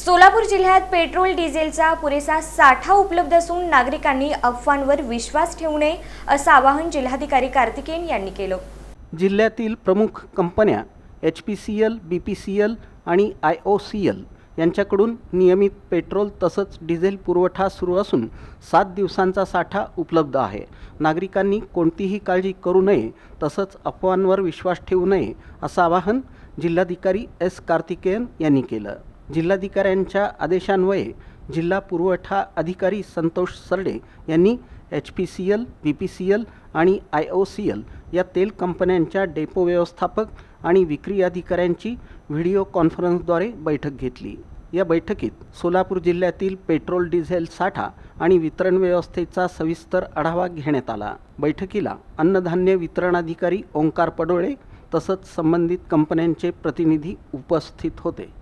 सोलापूर जिल्ह्यात पेट्रोल डिझेलचा पुरेसा साठा उपलब्ध असून नागरिकांनी अफवांवर विश्वास ठेवू नये असं आवाहन जिल्हाधिकारी कार्तिकेयन यांनी केलं। जिल्ह्यातील प्रमुख कंपन्या HPCL, BPCL आणि IOCL यांच्याकडून नियमित पेट्रोल तसंच डिझेल पुरवठा सुरू असून 7 दिवसांचा साठा उपलब्ध आहे। नागरिकांनी कोणतीही काळजी करू नये तसंच अफवांवर विश्वास ठेवू नये असं आवाहन जिल्हाधिकारी S. कार्तिकेयन यांनी केलं। जिल्हाधिकाऱ्यांच्या आदेशान्वये जिल्हा पुरवठा अधिकारी संतोष सरडे यांनी HPCL, BPCL आणि IOCL या तेल कंपन्यांच्या डेपो व्यवस्थापक आणि विक्री अधिकाऱ्यांची व्हिडिओ कॉन्फरन्सद्वारे बैठक घेतली। या बैठकीत सोलापूर जिल्ह्यातील पेट्रोल डिझेल साठा आणि वितरण व्यवस्थेचा सविस्तर आढावा घेण्यात आला। बैठकीला अन्नधान्य वितरण अधिकारी ओंकार पडोळे तसंच संबंधित कंपन्यांचे प्रतिनिधी उपस्थित होते।